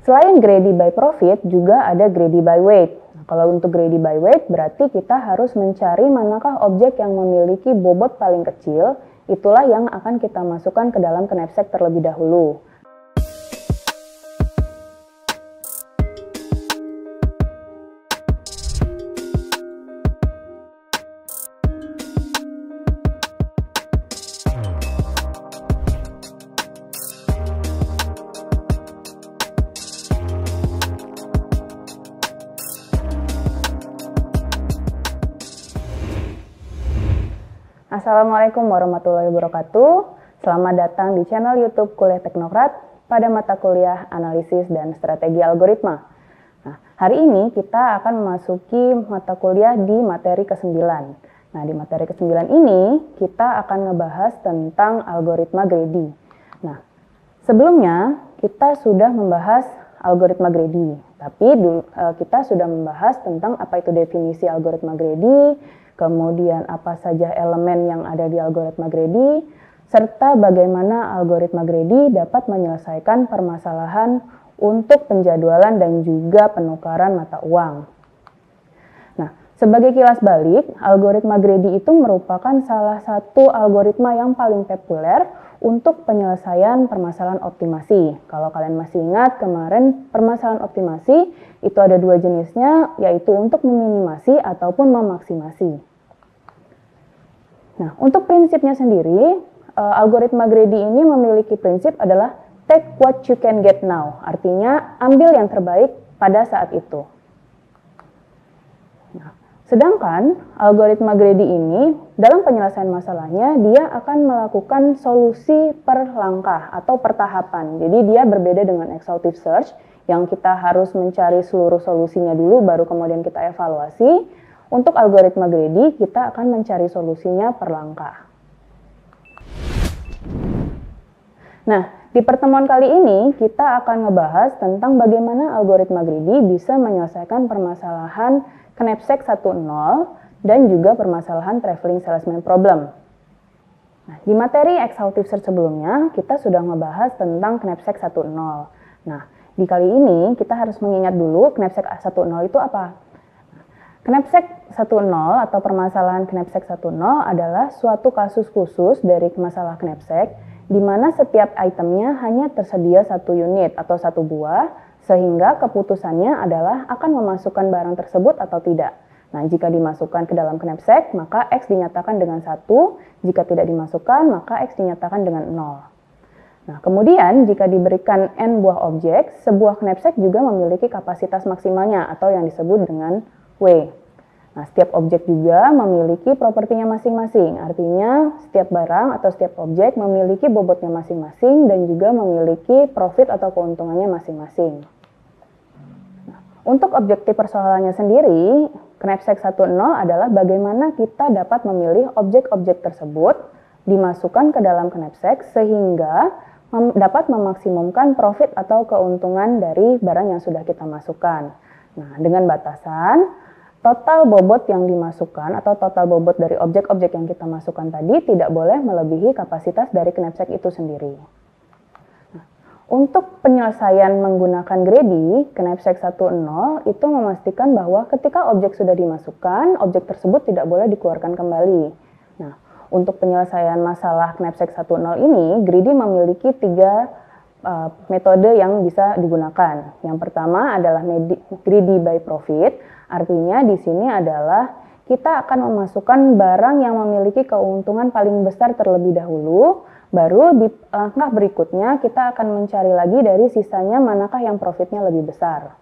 Selain greedy by profit, juga ada greedy by weight. Nah, kalau untuk greedy by weight, berarti kita harus mencari manakah objek yang memiliki bobot paling kecil, itulah yang akan kita masukkan ke dalam knapsack terlebih dahulu. Assalamualaikum warahmatullahi wabarakatuh. Selamat datang di channel YouTube Kuliah Teknokrat pada mata kuliah Analisis dan Strategi Algoritma. Nah, hari ini kita akan memasuki mata kuliah di materi ke-9. Nah, di materi ke-9 ini kita akan ngebahas tentang algoritma greedy. Nah, sebelumnya kita sudah membahas algoritma greedy, tapi kita sudah membahas tentang apa itu definisi algoritma greedy, kemudian apa saja elemen yang ada di algoritma greedy, serta bagaimana algoritma greedy dapat menyelesaikan permasalahan untuk penjadwalan dan juga penukaran mata uang. Nah, sebagai kilas balik, algoritma greedy itu merupakan salah satu algoritma yang paling populer untuk penyelesaian permasalahan optimasi. Kalau kalian masih ingat kemarin permasalahan optimasi itu ada dua jenisnya, yaitu untuk meminimasi ataupun memaksimasi. Nah, untuk prinsipnya sendiri, algoritma greedy ini memiliki prinsip adalah take what you can get now, artinya ambil yang terbaik pada saat itu. Nah, sedangkan algoritma greedy ini dalam penyelesaian masalahnya dia akan melakukan solusi per langkah atau per tahapan. Jadi dia berbeda dengan exhaustive search yang kita harus mencari seluruh solusinya dulu baru kemudian kita evaluasi. Untuk algoritma greedy kita akan mencari solusinya per langkah. Nah, di pertemuan kali ini kita akan ngebahas tentang bagaimana algoritma greedy bisa menyelesaikan permasalahan knapsack 1.0 dan juga permasalahan traveling salesman problem. Nah, di materi exhaustive search sebelumnya kita sudah ngebahas tentang knapsack 1.0. Nah, di kali ini kita harus mengingat dulu knapsack 1.0 itu apa. Knapsack 1.0 atau permasalahan knapsack 1.0 adalah suatu kasus khusus dari masalah knapsack di mana setiap itemnya hanya tersedia satu unit atau satu buah, sehingga keputusannya adalah akan memasukkan barang tersebut atau tidak. Nah, jika dimasukkan ke dalam knapsack, maka X dinyatakan dengan 1, jika tidak dimasukkan, maka X dinyatakan dengan 0. Nah, kemudian jika diberikan N buah objek, sebuah knapsack juga memiliki kapasitas maksimalnya atau yang disebut dengan W. Nah, setiap objek juga memiliki propertinya masing-masing, artinya setiap barang atau setiap objek memiliki bobotnya masing-masing dan juga memiliki profit atau keuntungannya masing-masing. Nah, untuk objektif persoalannya sendiri, knapsack 1.0 adalah bagaimana kita dapat memilih objek-objek tersebut dimasukkan ke dalam knapsack sehingga dapat memaksimumkan profit atau keuntungan dari barang yang sudah kita masukkan. Nah, dengan batasan total bobot yang dimasukkan atau total bobot dari objek-objek yang kita masukkan tadi tidak boleh melebihi kapasitas dari knapsack itu sendiri. Nah, untuk penyelesaian menggunakan greedy, knapsack 1.0 itu memastikan bahwa ketika objek sudah dimasukkan, objek tersebut tidak boleh dikeluarkan kembali. Nah, untuk penyelesaian masalah knapsack 1.0 ini, greedy memiliki 3 metode yang bisa digunakan. Yang pertama adalah greedy by profit, artinya di sini adalah kita akan memasukkan barang yang memiliki keuntungan paling besar terlebih dahulu, baru di langkah berikutnya kita akan mencari lagi dari sisanya manakah yang profitnya lebih besar.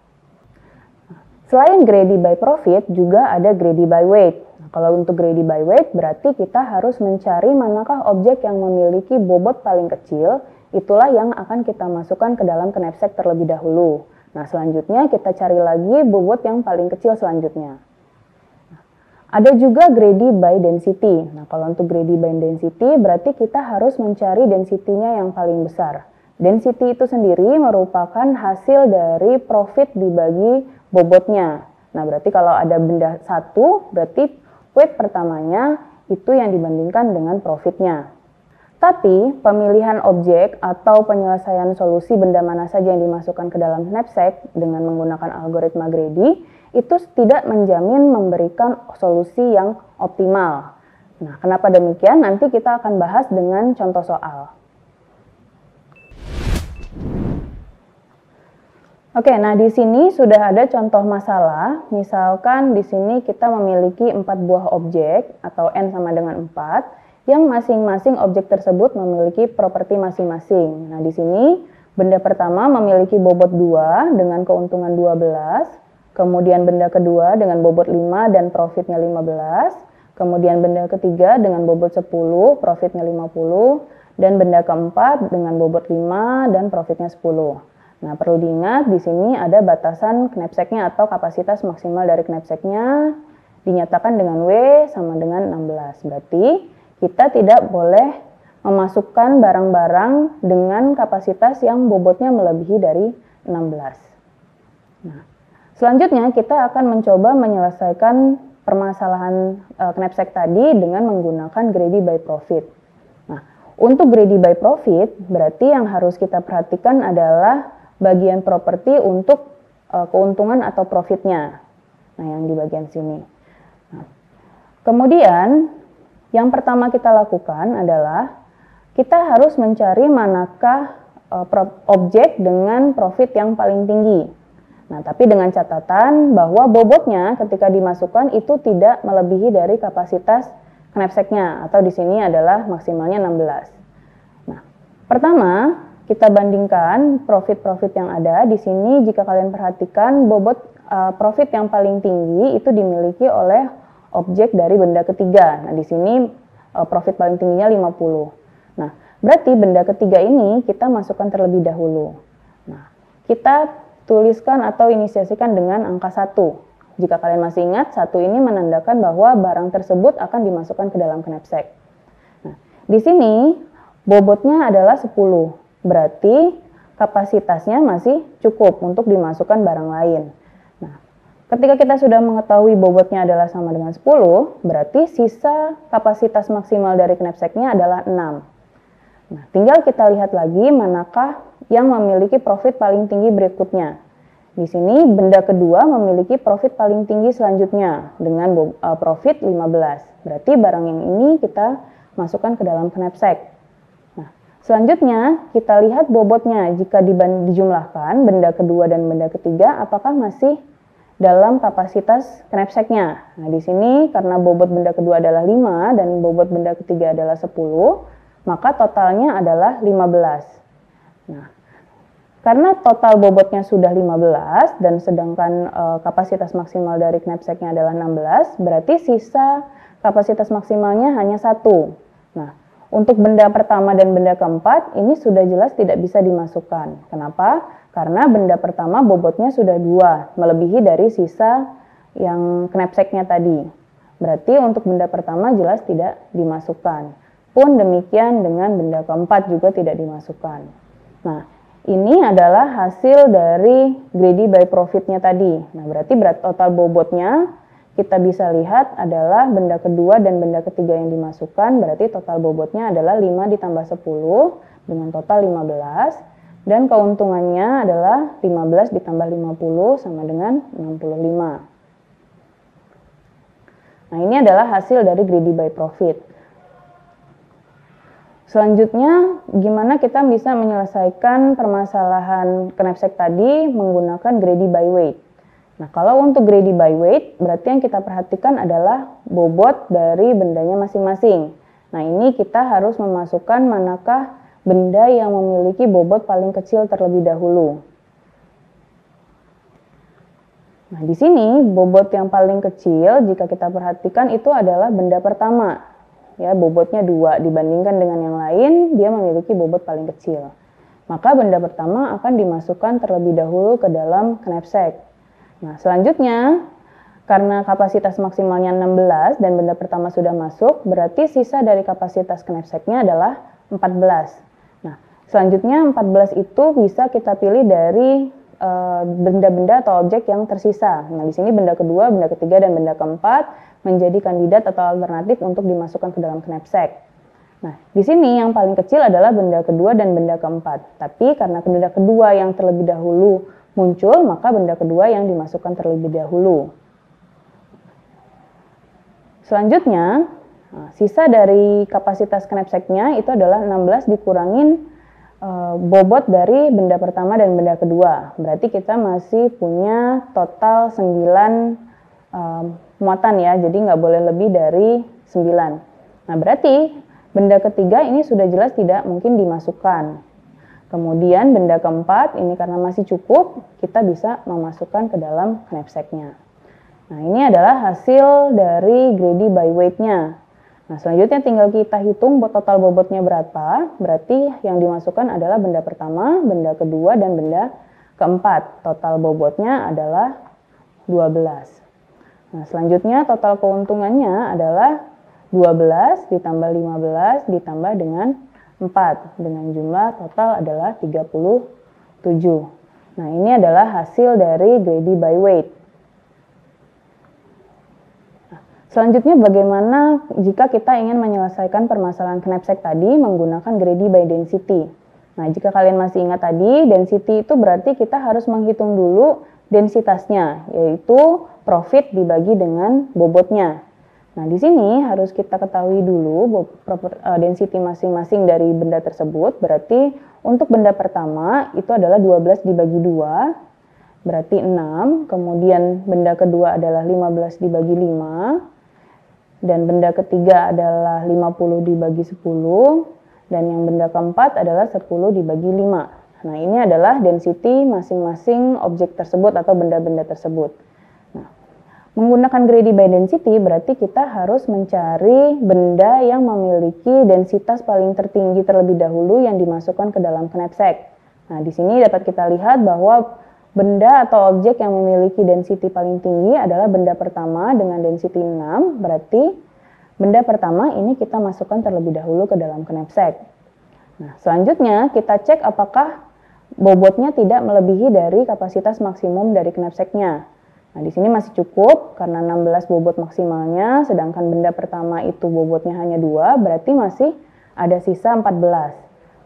Selain greedy by profit, juga ada greedy by weight. Nah, kalau untuk greedy by weight berarti kita harus mencari manakah objek yang memiliki bobot paling kecil, itulah yang akan kita masukkan ke dalam knapsack terlebih dahulu. Nah, selanjutnya kita cari lagi bobot yang paling kecil selanjutnya. Ada juga greedy by density. Nah, kalau untuk greedy by density berarti kita harus mencari density-nya yang paling besar. Density itu sendiri merupakan hasil dari profit dibagi bobotnya. Nah, berarti kalau ada benda satu, berarti weight pertamanya itu yang dibandingkan dengan profitnya. Tapi pemilihan objek atau penyelesaian solusi benda mana saja yang dimasukkan ke dalam knapsack dengan menggunakan algoritma greedy itu tidak menjamin memberikan solusi yang optimal. Nah, kenapa demikian? Nanti kita akan bahas dengan contoh soal. Oke, nah di sini sudah ada contoh masalah. Misalkan di sini kita memiliki 4 buah objek atau N sama dengan 4 yang masing-masing objek tersebut memiliki properti masing-masing. Nah, di sini benda pertama memiliki bobot 2 dengan keuntungan 12, kemudian benda kedua dengan bobot 5 dan profitnya 15, kemudian benda ketiga dengan bobot 10, profitnya 50, dan benda keempat dengan bobot 5 dan profitnya 10. Nah, perlu diingat di sini ada batasan knapsacknya atau kapasitas maksimal dari knapsacknya dinyatakan dengan W sama dengan 16. Berarti kita tidak boleh memasukkan barang-barang dengan kapasitas yang bobotnya melebihi dari 16. Nah, selanjutnya kita akan mencoba menyelesaikan permasalahan knapsack tadi dengan menggunakan greedy by profit. Nah, untuk greedy by profit berarti yang harus kita perhatikan adalah bagian properti untuk keuntungan atau profitnya. Nah, yang di bagian sini. Nah, kemudian yang pertama kita lakukan adalah kita harus mencari manakah objek dengan profit yang paling tinggi. Nah, tapi dengan catatan bahwa bobotnya ketika dimasukkan itu tidak melebihi dari kapasitas knapsacknya atau di sini adalah maksimalnya 16. Nah, pertama kita bandingkan profit-profit yang ada. Di sini jika kalian perhatikan bobot profit yang paling tinggi itu dimiliki oleh objek dari benda ketiga. Nah, di sini profit paling tingginya 50. Nah, berarti benda ketiga ini kita masukkan terlebih dahulu. Nah, kita tuliskan atau inisiasikan dengan angka 1. Jika kalian masih ingat, 1 ini menandakan bahwa barang tersebut akan dimasukkan ke dalam knapsack. Nah, di sini bobotnya adalah 10. Berarti kapasitasnya masih cukup untuk dimasukkan barang lain. Nah, ketika kita sudah mengetahui bobotnya adalah sama dengan 10, berarti sisa kapasitas maksimal dari knapsacknya adalah 6. Nah, tinggal kita lihat lagi manakah yang memiliki profit paling tinggi berikutnya. Di sini benda kedua memiliki profit paling tinggi selanjutnya dengan profit 15. Berarti barang yang ini kita masukkan ke dalam knapsack. Selanjutnya, kita lihat bobotnya. Jika dijumlahkan benda kedua dan benda ketiga, apakah masih dalam kapasitas knapsacknya? Nah, di sini karena bobot benda kedua adalah 5 dan bobot benda ketiga adalah 10, maka totalnya adalah 15. Nah, karena total bobotnya sudah 15 dan sedangkan kapasitas maksimal dari knapsacknya adalah 16, berarti sisa kapasitas maksimalnya hanya 1. Nah, untuk benda pertama dan benda keempat, ini sudah jelas tidak bisa dimasukkan. Kenapa? Karena benda pertama bobotnya sudah 2, melebihi dari sisa yang knapsacknya tadi. Berarti untuk benda pertama jelas tidak dimasukkan. Pun demikian dengan benda keempat juga tidak dimasukkan. Nah, ini adalah hasil dari greedy by profitnya tadi. Nah, berarti total bobotnya kita bisa lihat adalah benda kedua dan benda ketiga yang dimasukkan, berarti total bobotnya adalah 5 ditambah 10 dengan total 15, dan keuntungannya adalah 15 ditambah 50 sama dengan 65. Nah, ini adalah hasil dari greedy by profit. Selanjutnya, gimana kita bisa menyelesaikan permasalahan knapsack tadi menggunakan greedy by weight. Nah, kalau untuk greedy by weight, berarti yang kita perhatikan adalah bobot dari bendanya masing-masing. Nah, ini kita harus memasukkan manakah benda yang memiliki bobot paling kecil terlebih dahulu. Nah, di sini bobot yang paling kecil jika kita perhatikan itu adalah benda pertama. Ya, bobotnya 2 dibandingkan dengan yang lain, dia memiliki bobot paling kecil. Maka benda pertama akan dimasukkan terlebih dahulu ke dalam knapsack. Nah, selanjutnya, karena kapasitas maksimalnya 16 dan benda pertama sudah masuk, berarti sisa dari kapasitas knapsacknya adalah 14. Nah, selanjutnya 14 itu bisa kita pilih dari benda-benda atau objek yang tersisa. Nah, di sini benda kedua, benda ketiga, dan benda keempat menjadi kandidat atau alternatif untuk dimasukkan ke dalam knapsack. Nah, di sini yang paling kecil adalah benda kedua dan benda keempat. Tapi karena benda kedua yang terlebih dahulu muncul, maka benda kedua yang dimasukkan terlebih dahulu. Selanjutnya, sisa dari kapasitas knapsacknya itu adalah 16 dikurangin bobot dari benda pertama dan benda kedua. Berarti kita masih punya total 9 muatan ya, jadi nggak boleh lebih dari 9. Nah, berarti benda ketiga ini sudah jelas tidak mungkin dimasukkan. Kemudian benda keempat ini karena masih cukup, kita bisa memasukkan ke dalam knapsacknya. Nah, ini adalah hasil dari greedy by weight-nya. Nah, selanjutnya tinggal kita hitung total bobotnya berapa. Berarti yang dimasukkan adalah benda pertama, benda kedua, dan benda keempat. Total bobotnya adalah 12. Nah, selanjutnya total keuntungannya adalah 12 ditambah 15 ditambah dengan 4. Dengan jumlah total adalah 37. Nah, ini adalah hasil dari greedy by weight. Selanjutnya bagaimana jika kita ingin menyelesaikan permasalahan knapsack tadi menggunakan greedy by density. Nah, jika kalian masih ingat tadi, density itu berarti kita harus menghitung dulu densitasnya, yaitu profit dibagi dengan bobotnya. Nah, di sini harus kita ketahui dulu density masing-masing dari benda tersebut. Berarti untuk benda pertama itu adalah 12 dibagi 2, berarti 6. Kemudian benda kedua adalah 15 dibagi 5. Dan benda ketiga adalah 50 dibagi 10, dan yang benda keempat adalah 10 dibagi 5. Nah, ini adalah density masing-masing objek tersebut atau benda-benda tersebut. Nah, menggunakan greedy by density berarti kita harus mencari benda yang memiliki densitas paling tertinggi terlebih dahulu yang dimasukkan ke dalam knapsack. Nah, di sini dapat kita lihat bahwa benda atau objek yang memiliki density paling tinggi adalah benda pertama dengan density 6, berarti benda pertama ini kita masukkan terlebih dahulu ke dalam knapsack. Nah, selanjutnya kita cek apakah bobotnya tidak melebihi dari kapasitas maksimum dari knapsacknya. Nah, di sini masih cukup karena 16 bobot maksimalnya, sedangkan benda pertama itu bobotnya hanya 2, berarti masih ada sisa 14.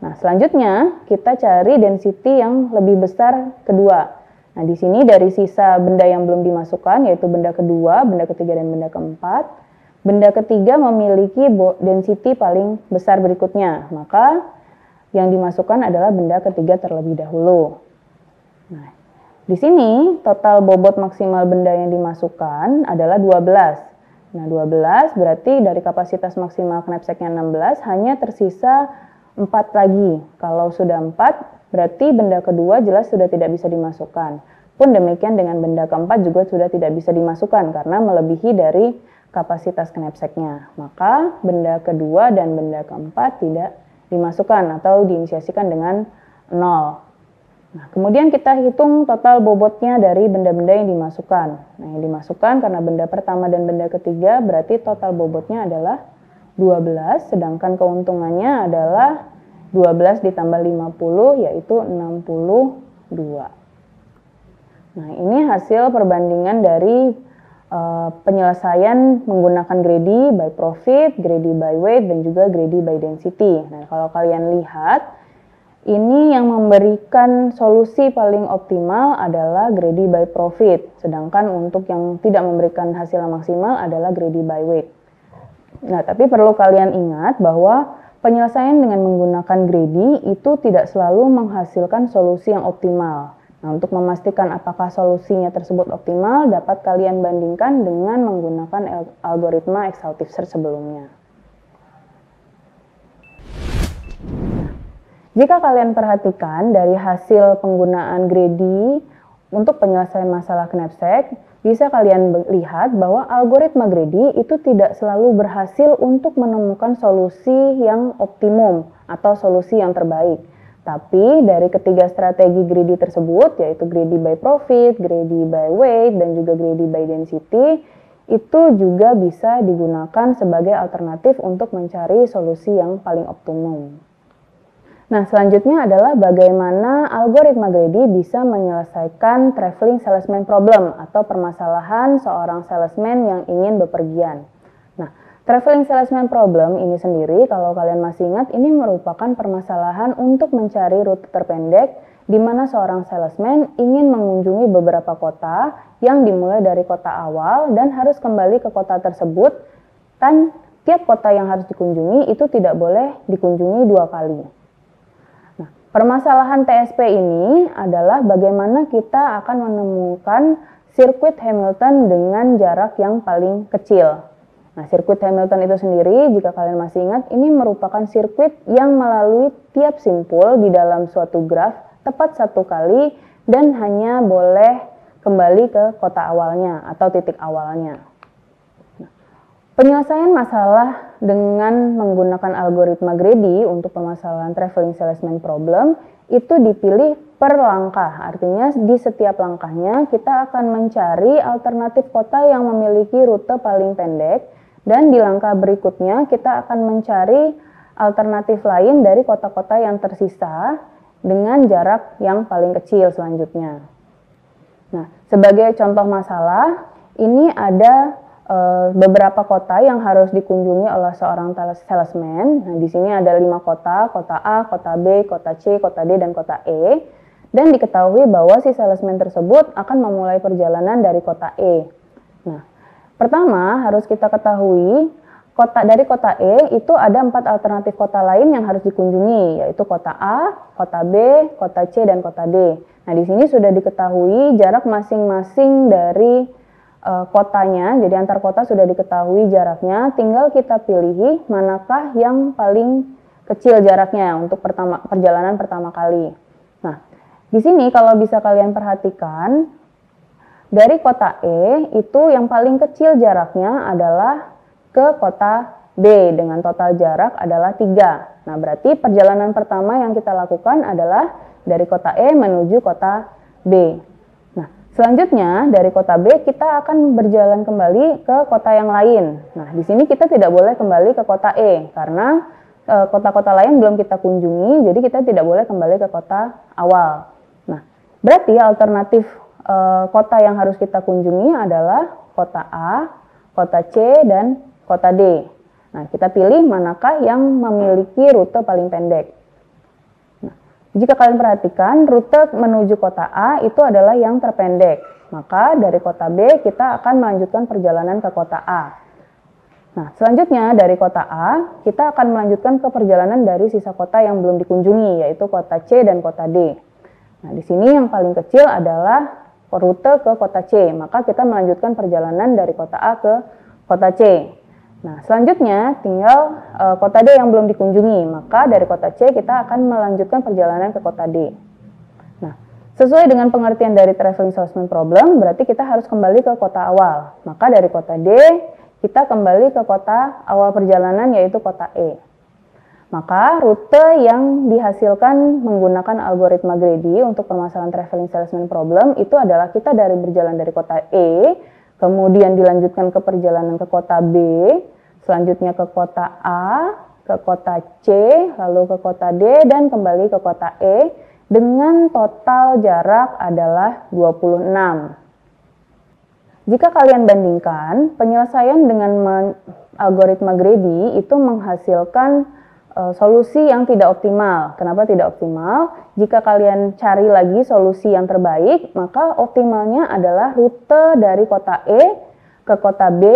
Nah, selanjutnya kita cari density yang lebih besar kedua. Nah, di sini dari sisa benda yang belum dimasukkan, yaitu benda kedua, benda ketiga, dan benda keempat, benda ketiga memiliki density paling besar berikutnya. Maka yang dimasukkan adalah benda ketiga terlebih dahulu. Nah, di sini total bobot maksimal benda yang dimasukkan adalah 12. Nah, 12 berarti dari kapasitas maksimal knapsacknya 16, hanya tersisa 4 lagi. Kalau sudah 4, berarti benda kedua jelas sudah tidak bisa dimasukkan. Pun demikian dengan benda keempat juga sudah tidak bisa dimasukkan karena melebihi dari kapasitas knapsacknya. Maka benda kedua dan benda keempat tidak dimasukkan atau diinisiasikan dengan 0. Nah, kemudian kita hitung total bobotnya dari benda-benda yang dimasukkan. Nah, yang dimasukkan karena benda pertama dan benda ketiga berarti total bobotnya adalah 12, sedangkan keuntungannya adalah 12 ditambah 50 yaitu 62. Nah, ini hasil perbandingan dari penyelesaian menggunakan greedy by profit, greedy by weight, dan juga greedy by density. Nah, kalau kalian lihat, ini yang memberikan solusi paling optimal adalah greedy by profit, sedangkan untuk yang tidak memberikan hasil yang maksimal adalah greedy by weight. Nah, tapi perlu kalian ingat bahwa penyelesaian dengan menggunakan greedy itu tidak selalu menghasilkan solusi yang optimal. Nah, untuk memastikan apakah solusinya tersebut optimal, dapat kalian bandingkan dengan menggunakan algoritma exhaustive search sebelumnya. Jika kalian perhatikan dari hasil penggunaan greedy untuk penyelesaian masalah knapsack, bisa kalian lihat bahwa algoritma greedy itu tidak selalu berhasil untuk menemukan solusi yang optimum atau solusi yang terbaik. Tapi dari ketiga strategi greedy tersebut, yaitu greedy by profit, greedy by weight, dan juga greedy by density, itu juga bisa digunakan sebagai alternatif untuk mencari solusi yang paling optimum. Nah, selanjutnya adalah bagaimana algoritma greedy bisa menyelesaikan traveling salesman problem atau permasalahan seorang salesman yang ingin bepergian. Nah, traveling salesman problem ini sendiri, kalau kalian masih ingat, ini merupakan permasalahan untuk mencari rute terpendek di mana seorang salesman ingin mengunjungi beberapa kota yang dimulai dari kota awal dan harus kembali ke kota tersebut, dan tiap kota yang harus dikunjungi itu tidak boleh dikunjungi 2 kali. Nah, permasalahan TSP ini adalah bagaimana kita akan menemukan sirkuit Hamilton dengan jarak yang paling kecil. Nah, sirkuit Hamilton itu sendiri, jika kalian masih ingat, ini merupakan sirkuit yang melalui tiap simpul di dalam suatu graf tepat 1 kali dan hanya boleh kembali ke kota awalnya atau titik awalnya. Nah, penyelesaian masalah dengan menggunakan algoritma greedy untuk permasalahan traveling salesman problem itu dipilih per langkah. Artinya di setiap langkahnya kita akan mencari alternatif kota yang memiliki rute paling pendek. Dan di langkah berikutnya kita akan mencari alternatif lain dari kota-kota yang tersisa dengan jarak yang paling kecil selanjutnya. Nah, sebagai contoh masalah, ini ada beberapa kota yang harus dikunjungi oleh seorang salesman. Nah, di sini ada 5 kota, kota A, kota B, kota C, kota D, dan kota E. Dan diketahui bahwa si salesman tersebut akan memulai perjalanan dari kota E. Nah, pertama, harus kita ketahui dari kota E itu ada 4 alternatif kota lain yang harus dikunjungi, yaitu kota A, kota B, kota C, dan kota D. Nah, di sini sudah diketahui jarak masing-masing dari kotanya, jadi antar kota sudah diketahui jaraknya, tinggal kita pilih manakah yang paling kecil jaraknya untuk perjalanan pertama kali. Nah, di sini kalau bisa kalian perhatikan, dari kota E itu yang paling kecil jaraknya adalah ke kota B dengan total jarak adalah 3. Nah, berarti perjalanan pertama yang kita lakukan adalah dari kota E menuju kota B. Nah, selanjutnya dari kota B kita akan berjalan kembali ke kota yang lain. Nah, di sini kita tidak boleh kembali ke kota E karena kota-kota lain belum kita kunjungi, jadi kita tidak boleh kembali ke kota awal. Nah, berarti alternatif kota yang harus kita kunjungi adalah kota A, kota C, dan kota D. Nah, kita pilih manakah yang memiliki rute paling pendek. Nah, jika kalian perhatikan, rute menuju kota A itu adalah yang terpendek. Maka dari kota B kita akan melanjutkan perjalanan ke kota A. Nah, selanjutnya dari kota A kita akan melanjutkan ke perjalanan dari sisa kota yang belum dikunjungi, yaitu kota C dan kota D. Nah, di sini yang paling kecil adalah rute ke kota C, maka kita melanjutkan perjalanan dari kota A ke kota C. Nah, selanjutnya tinggal kota D yang belum dikunjungi, maka dari kota C kita akan melanjutkan perjalanan ke kota D. Nah, sesuai dengan pengertian dari traveling salesman problem, berarti kita harus kembali ke kota awal. Maka dari kota D, kita kembali ke kota awal perjalanan, yaitu kota E. Maka rute yang dihasilkan menggunakan algoritma greedy untuk permasalahan traveling salesman problem itu adalah kita berjalan dari kota E, kemudian dilanjutkan ke perjalanan ke kota B, selanjutnya ke kota A, ke kota C, lalu ke kota D, dan kembali ke kota E dengan total jarak adalah 26. Jika kalian bandingkan, penyelesaian dengan algoritma greedy itu menghasilkan solusi yang tidak optimal. Kenapa tidak optimal? Jika kalian cari lagi solusi yang terbaik, maka optimalnya adalah rute dari kota E ke kota B,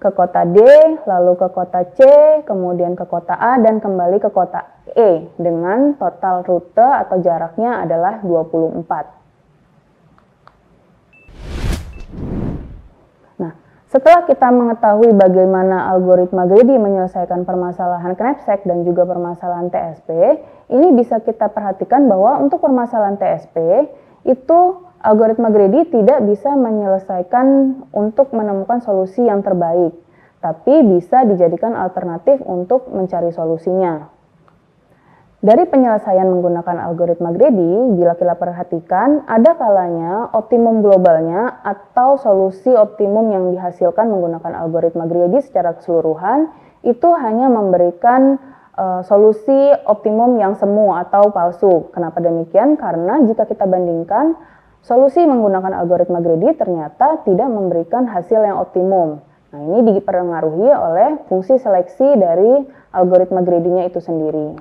ke kota D, lalu ke kota C, kemudian ke kota A, dan kembali ke kota E dengan total rute atau jaraknya adalah 24. Setelah kita mengetahui bagaimana algoritma greedy menyelesaikan permasalahan knapsack dan juga permasalahan TSP, ini bisa kita perhatikan bahwa untuk permasalahan TSP, itu algoritma greedy tidak bisa menyelesaikan untuk menemukan solusi yang terbaik, tapi bisa dijadikan alternatif untuk mencari solusinya. Dari penyelesaian menggunakan algoritma greedy, bila kita perhatikan, ada kalanya optimum globalnya atau solusi optimum yang dihasilkan menggunakan algoritma greedy secara keseluruhan itu hanya memberikan solusi optimum yang semu atau palsu. Kenapa demikian? Karena jika kita bandingkan, solusi menggunakan algoritma greedy ternyata tidak memberikan hasil yang optimum. Nah, ini dipengaruhi oleh fungsi seleksi dari algoritma Grady-nya itu sendiri.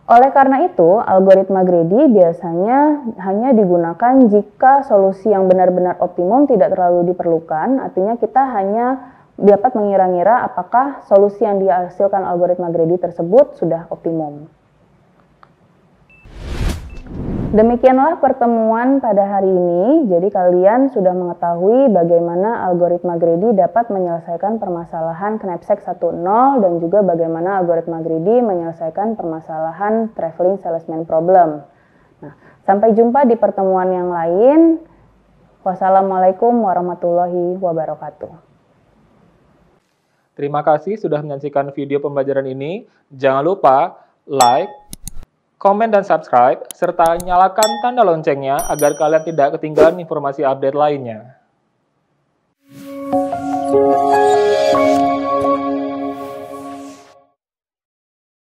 Oleh karena itu, algoritma Grady biasanya hanya digunakan jika solusi yang benar-benar optimum tidak terlalu diperlukan, artinya kita hanya dapat mengira-ngira apakah solusi yang dihasilkan algoritma Grady tersebut sudah optimum. Demikianlah pertemuan pada hari ini. Jadi kalian sudah mengetahui bagaimana algoritma Grady dapat menyelesaikan permasalahan Knapsack 1.0 dan juga bagaimana algoritma Grady menyelesaikan permasalahan traveling salesman problem. Nah, sampai jumpa di pertemuan yang lain. Wassalamualaikum warahmatullahi wabarakatuh. Terima kasih sudah menyaksikan video pembelajaran ini. Jangan lupa like, komen dan subscribe, serta nyalakan tanda loncengnya agar kalian tidak ketinggalan informasi update lainnya.